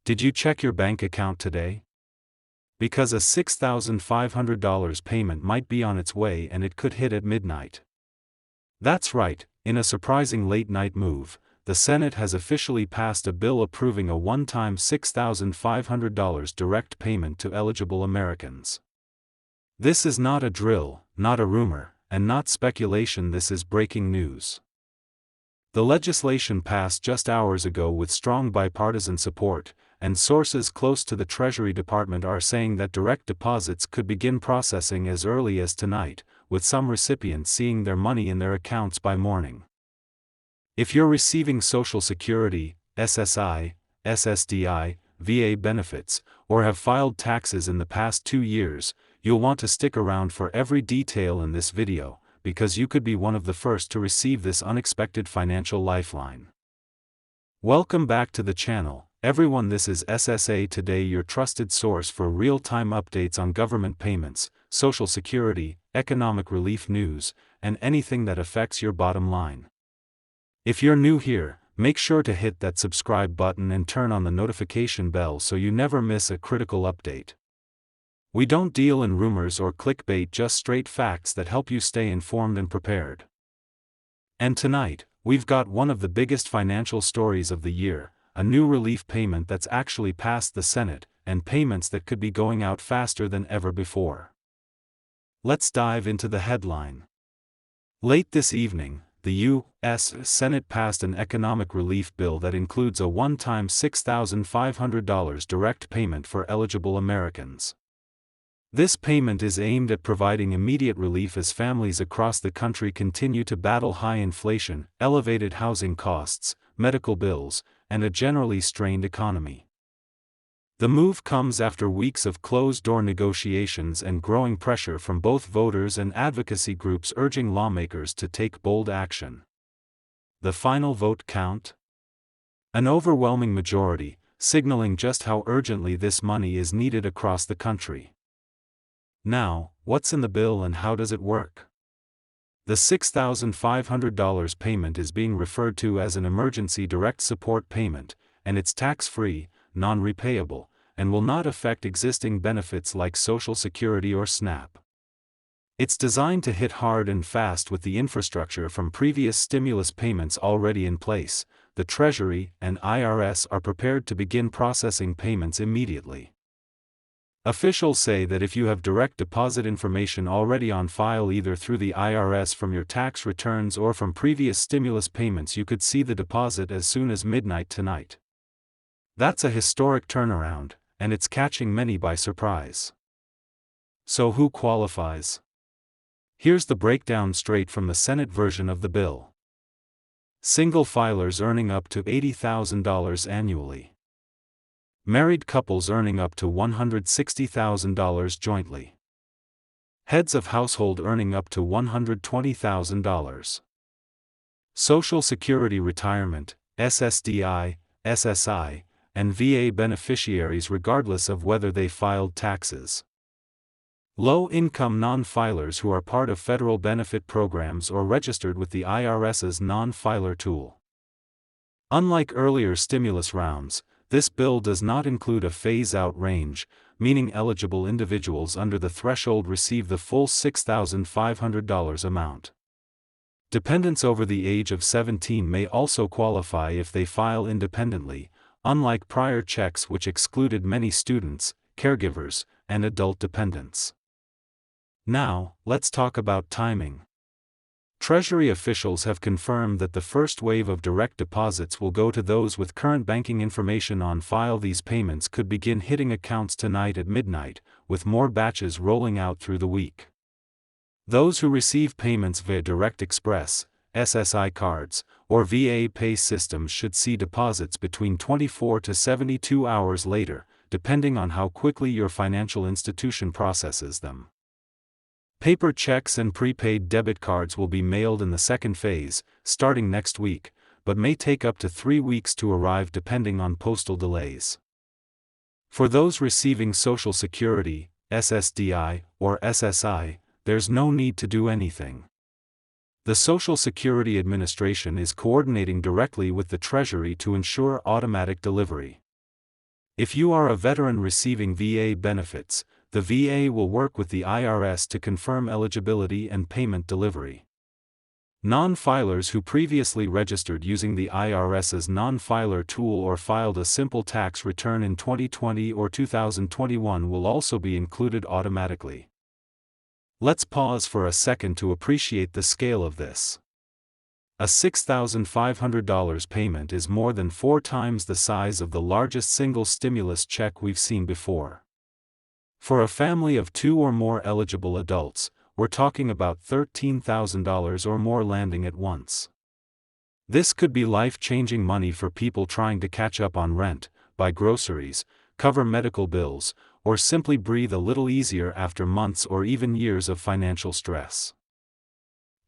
Did you check your bank account today? Because a $6,500 payment might be on its way and it could hit at midnight. That's right, in a surprising late-night move, the Senate has officially passed a bill approving a one-time $6,500 direct payment to eligible Americans. This is not a drill, not a rumor, and not speculation. This is breaking news. The legislation passed just hours ago with strong bipartisan support, and sources close to the Treasury Department are saying that direct deposits could begin processing as early as tonight, with some recipients seeing their money in their accounts by morning. If you're receiving Social Security, SSI, SSDI, VA benefits, or have filed taxes in the past 2 years, you'll want to stick around for every detail in this video, because you could be one of the first to receive this unexpected financial lifeline. Welcome back to the channel, everyone. This is SSA Today, your trusted source for real-time updates on government payments, Social Security, economic relief news, and anything that affects your bottom line. If you're new here, make sure to hit that subscribe button and turn on the notification bell so you never miss a critical update. We don't deal in rumors or clickbait, just straight facts that help you stay informed and prepared. And tonight, we've got one of the biggest financial stories of the year, a new relief payment that's actually passed the Senate, and payments that could be going out faster than ever before. Let's dive into the headline. Late this evening, the U.S. Senate passed an economic relief bill that includes a one-time $6,500 direct payment for eligible Americans. This payment is aimed at providing immediate relief as families across the country continue to battle high inflation, elevated housing costs, medical bills, and a generally strained economy. The move comes after weeks of closed-door negotiations and growing pressure from both voters and advocacy groups urging lawmakers to take bold action. The final vote count? An overwhelming majority, signaling just how urgently this money is needed across the country. Now, what's in the bill and how does it work? The $6,500 payment is being referred to as an emergency direct support payment, and it's tax-free, non-repayable, and will not affect existing benefits like Social Security or SNAP. It's designed to hit hard and fast with the infrastructure from previous stimulus payments already in place. The Treasury and IRS are prepared to begin processing payments immediately. Officials say that if you have direct deposit information already on file either through the IRS from your tax returns or from previous stimulus payments, you could see the deposit as soon as midnight tonight. That's a historic turnaround, and it's catching many by surprise. So who qualifies? Here's the breakdown straight from the Senate version of the bill. Single filers earning up to $80,000 annually. Married couples earning up to $160,000 jointly. Heads of household earning up to $120,000. Social Security retirement, SSDI, SSI, and VA beneficiaries regardless of whether they filed taxes. Low-income non-filers who are part of federal benefit programs or registered with the IRS's non-filer tool. Unlike earlier stimulus rounds, this bill does not include a phase-out range, meaning eligible individuals under the threshold receive the full $6,500 amount. Dependents over the age of 17 may also qualify if they file independently, unlike prior checks which excluded many students, caregivers, and adult dependents. Now, let's talk about timing. Treasury officials have confirmed that the first wave of direct deposits will go to those with current banking information on file. These payments could begin hitting accounts tonight at midnight, with more batches rolling out through the week. Those who receive payments via Direct Express, SSI cards, or VA Pay systems should see deposits between 24 to 72 hours later, depending on how quickly your financial institution processes them. Paper checks and prepaid debit cards will be mailed in the second phase, starting next week, but may take up to 3 weeks to arrive depending on postal delays. For those receiving Social Security, SSDI, or SSI, there's no need to do anything. The Social Security Administration is coordinating directly with the Treasury to ensure automatic delivery. If you are a veteran receiving VA benefits, the VA will work with the IRS to confirm eligibility and payment delivery. Non-filers who previously registered using the IRS's non-filer tool or filed a simple tax return in 2020 or 2021 will also be included automatically. Let's pause for a second to appreciate the scale of this. A $6,500 payment is more than 4 times the size of the largest single stimulus check we've seen before. For a family of 2 or more eligible adults, we're talking about $13,000 or more landing at once. This could be life-changing money for people trying to catch up on rent, buy groceries, cover medical bills, or simply breathe a little easier after months or even years of financial stress.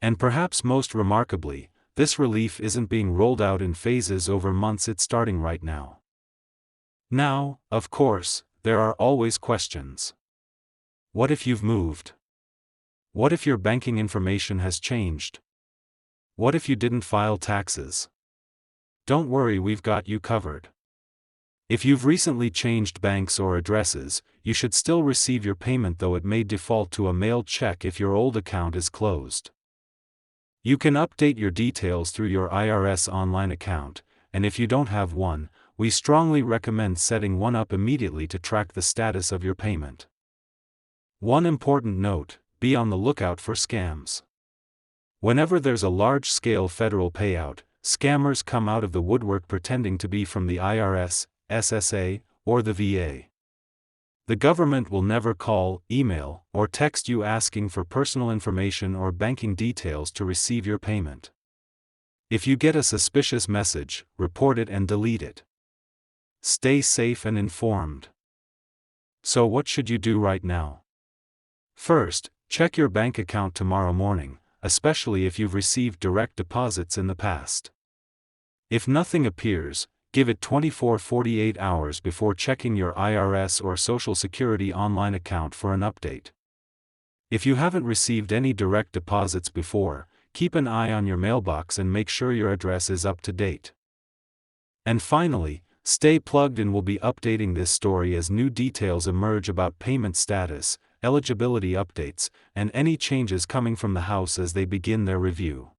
And perhaps most remarkably, this relief isn't being rolled out in phases over months, it's starting right now. Now, of course, there are always questions. What if you've moved? What if your banking information has changed? What if you didn't file taxes? Don't worry, we've got you covered. If you've recently changed banks or addresses, you should still receive your payment, though it may default to a mailed check if your old account is closed. You can update your details through your IRS online account, and if you don't have one, we strongly recommend setting one up immediately to track the status of your payment. One important note: be on the lookout for scams. Whenever there's a large-scale federal payout, scammers come out of the woodwork pretending to be from the IRS, SSA, or the VA. The government will never call, email, or text you asking for personal information or banking details to receive your payment. If you get a suspicious message, report it and delete it. Stay safe and informed. So what should you do right now? First, check your bank account tomorrow morning, especially if you've received direct deposits in the past. If nothing appears, give it 24-48 hours before checking your IRS or Social Security online account for an update. If you haven't received any direct deposits before, keep an eye on your mailbox and make sure your address is up to date. And finally, stay plugged in. We'll be updating this story as new details emerge about payment status, eligibility updates, and any changes coming from the House as they begin their review.